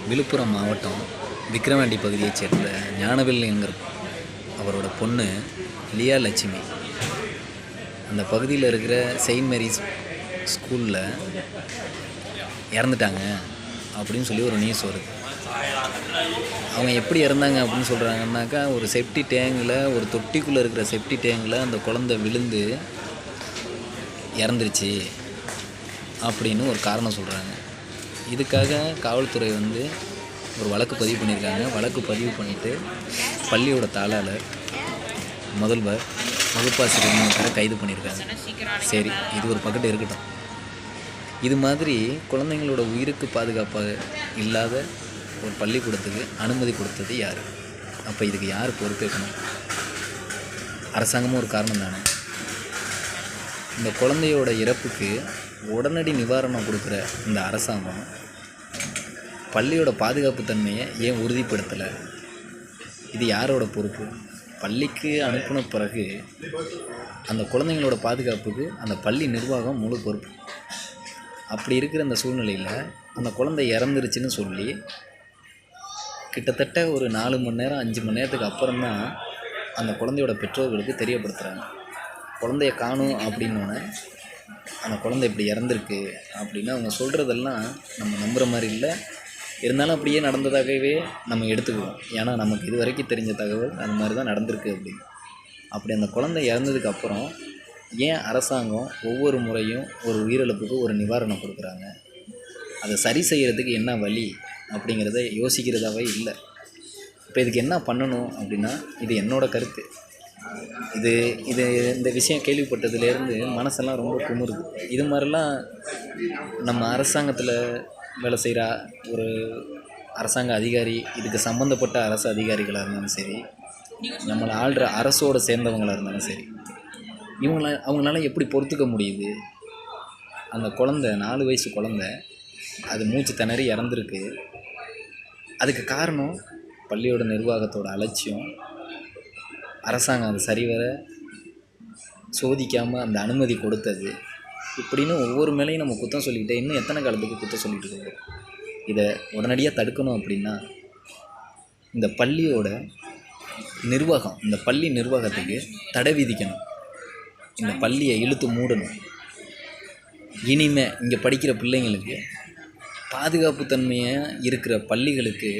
விழுப்புரம் மாவட்டம் விக்கிரவாண்டி பகுதியைச் சேர்ந்த ஞானவேல் என்கிற அவரோட பொண்ணு லியா லட்சுமி அந்த பகுதியில் இருக்கிற செயின்ட் மேரிஸ் ஸ்கூலில் இறந்துட்டாங்க அப்படின்னு சொல்லி ஒரு நியூஸ் வருது. அவங்க எப்படி இறந்தாங்க அப்படின்னு சொல்கிறாங்கன்னாக்கா, ஒரு செப்டி டேங்கில், ஒரு தொட்டிக்குள்ளே இருக்கிற செப்டி டேங்கில் அந்த குழந்தை விழுந்து இறந்துருச்சு அப்படின்னு ஒரு காரணம் சொல்கிறாங்க. இதுக்காக காவல்துறை ஒரு வழக்கு பதிவு பண்ணியிருக்காங்க. வழக்கு பதிவு பண்ணிவிட்டு பள்ளியோட தாளாளர், முதல்வர், வகுப்பாசிரியர் கைது பண்ணியிருக்காங்க. சரி, இது ஒரு பக்கத்து இருக்கட்டும். இது மாதிரி குழந்தைங்களோட உயிருக்கு பாதுகாப்பாக இல்லாத ஒரு பள்ளிக்கூடத்துக்கு அனுமதி கொடுத்தது யார்? அப்போ இதுக்கு யார் பொறுப்பேற்கணும்? அரசாங்கமும் ஒரு காரணம் தானே. இந்த குழந்தையோட இறப்புக்கு உடனடி நிவாரணம் கொடுக்குற இந்த அரசாங்கம் பள்ளியோட பாதுகாப்பு தன்மையை ஏன் உறுதிப்படுத்தலை? இது யாரோட பொறுப்பு? பள்ளிக்கு அனுப்பின பிறகு அந்த குழந்தைங்களோட பாதுகாப்புக்கு அந்த பள்ளி நிர்வாகம் முழு பொறுப்பு. அப்படி இருக்கிற அந்த சூழ்நிலையில் அந்த குழந்தை இறந்துருச்சுன்னு சொல்லி கிட்டத்தட்ட ஒரு 4 மணி நேரம் 5 மணி நேரத்துக்கு அப்புறம்தான் அந்த குழந்தையோட பெற்றோர்களுக்கு தெரியப்படுத்துகிறாங்க. குழந்தைய காணும் அப்படின்னோடனே அந்த குழந்தை இப்படி இறந்துருக்கு அப்படின்னு அவங்க சொல்கிறதெல்லாம் நம்ம நம்புகிற மாதிரி இல்லை. இருந்தாலும் அப்படியே நடந்ததாகவே நம்ம எடுத்துக்குவோம். ஏன்னா நமக்கு இது வரைக்கும் தெரிஞ்ச தகவல் அந்த மாதிரி தான் நடந்திருக்கு அப்படின்னு. அப்படி அந்த குழந்தை இறந்ததுக்கு அப்புறம் ஏன் அரசாங்கம் ஒவ்வொரு முறையும் ஒரு உயிரிழப்புக்கு ஒரு நிவாரணம் கொடுக்குறாங்க? அதை சரி செய்கிறதுக்கு என்ன வழி அப்படிங்கிறத யோசிக்கிறதாவே இல்லை. இப்போ இதுக்கு என்ன பண்ணணும் அப்படின்னா, இது என்னோடய கருத்து. இந்த விஷயம் கேள்விப்பட்டதுலேருந்து மனசெல்லாம் ரொம்ப குமுறுது. இது மாதிரிலாம் நம்ம அரசாங்கத்தில் வேலை செய்கிற ஒரு அரசாங்க அதிகாரி, இதுக்கு சம்மந்தப்பட்ட அரசு அதிகாரிகளாக இருந்தாலும் சரி, நம்மளை ஆள்ற அரசோடு சேர்ந்தவங்களாக இருந்தாலும் சரி, அவங்களால எப்படி பொறுத்துக்க முடியுது? அந்த குழந்தை 4 வயசு குழந்தை அது மூச்சு திணறி இறந்துருக்கு. அதுக்கு காரணம் பள்ளியோட நிர்வாகத்தோட அலட்சியம். அரசாங்கம் அதை சரிவர சோதிக்காமல் அந்த அனுமதி கொடுத்தது. இப்படின்னு ஒவ்வொரு மேலேயும் நம்ம குற்றம் சொல்லிக்கிட்டே இன்னும் எத்தனை காலத்துக்கு குற்றம் சொல்லிட்டு இருக்கோம்? இதை உடனடியாக தடுக்கணும் அப்படின்னா இந்த பள்ளியோட நிர்வாகம், இந்த பள்ளி நிர்வாகத்துக்கு தடை விதிக்கணும். இந்த பள்ளியை இழுத்து மூடணும். இனிமே இங்கே படிக்கிற பிள்ளைங்களுக்கு பாதுகாப்பு தன்மையாக இருக்கிற பள்ளிகளுக்கு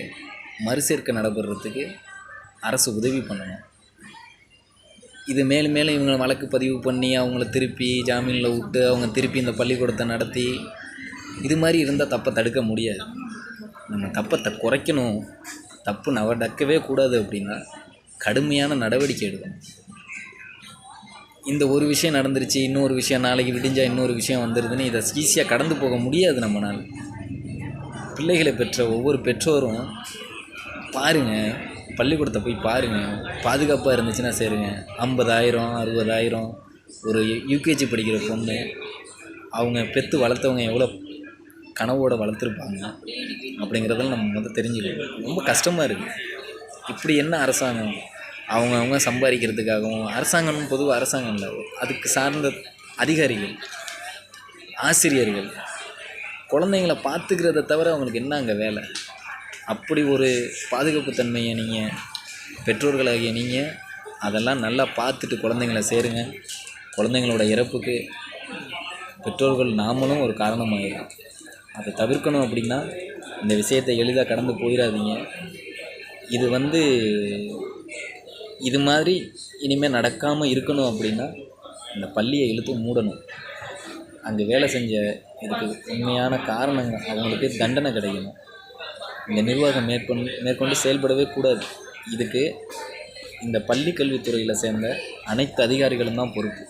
மறுசேர்க்கை நடைபெறத்துக்கு அரசு உதவி பண்ணணும். இது மேலும் மேலும் இவங்களை வழக்கு பதிவு பண்ணி அவங்கள திருப்பி ஜாமீனில் விட்டு அவங்க திருப்பி இந்த பள்ளிக்கூடத்தை நடத்தி இது மாதிரி இருந்தால் தப்பை தடுக்க முடியாது. நம்ம தப்பை குறைக்கணும். தப்பு நடக்கவே கூடாது அப்படின்னா கடுமையான நடவடிக்கை எடுக்கணும். இந்த ஒரு விஷயம் நடந்துருச்சு, இன்னொரு விஷயம் நாளைக்கு விடிஞ்சால் இன்னொரு விஷயம் வந்துடுதுன்னு இதை ஈஸியாக கடந்து போக முடியாது நம்மளால். பிள்ளைகளை பெற்ற ஒவ்வொரு பெற்றோரும் பாருங்கள், பள்ளிக்கூடத்தை போய் பாருங்கள். பாதுகாப்பாக இருந்துச்சுன்னா சேருங்க. 50,000 60,000 ஒரு யூகேஜி படிக்கிற பொண்ணு, அவங்க பெற்று வளர்த்தவங்க எவ்வளோ கனவோடு வளர்த்துருப்பாங்க அப்படிங்கிறதெல்லாம் நம்ம தெரிஞ்சுக்கணும். ரொம்ப கஷ்டமாக இருக்குது. இப்படி என்ன அரசாங்கம்? அவங்க சம்பாதிக்கிறதுக்காகவும், அரசாங்கம்னு பொதுவாக அரசாங்கம் இல்லை, அதுக்கு சார்ந்த அதிகாரிகள், ஆசிரியர்கள் குழந்தைங்களை பார்த்துக்கிறத தவிர அவங்களுக்கு என்ன அங்கே வேலை? அப்படி ஒரு பாதுகாப்பு தன்மையை நீங்கள் பெற்றோர்களாகிய நீங்கள் அதெல்லாம் நல்லா பார்த்துட்டு குழந்தைங்கள சேருங்க. குழந்தைங்களோட இறப்புக்கு பெற்றோர்கள் நாமளும் ஒரு காரணமாகிடும். அதை தவிர்க்கணும் அப்படின்னா இந்த விஷயத்தை எளிதாக கடந்து போயிடாதீங்க. இது மாதிரி இனிமேல் நடக்காமல் இருக்கணும் அப்படின்னா இந்த பள்ளியை இழுத்து மூடணும். அங்கே வேலை செஞ்ச இதுக்கு உண்மையான காரணங்கள் அவங்களுக்கு தண்டனை கிடைக்கணும். இந்த நிர்வாகம் மேற்கொண்டு செயல்படவே கூடாது. இதுக்கு இந்த பள்ளி கல்வித்துறையில் சேர்ந்த அனைத்து அதிகாரிகளும் தான் பொறுப்பு.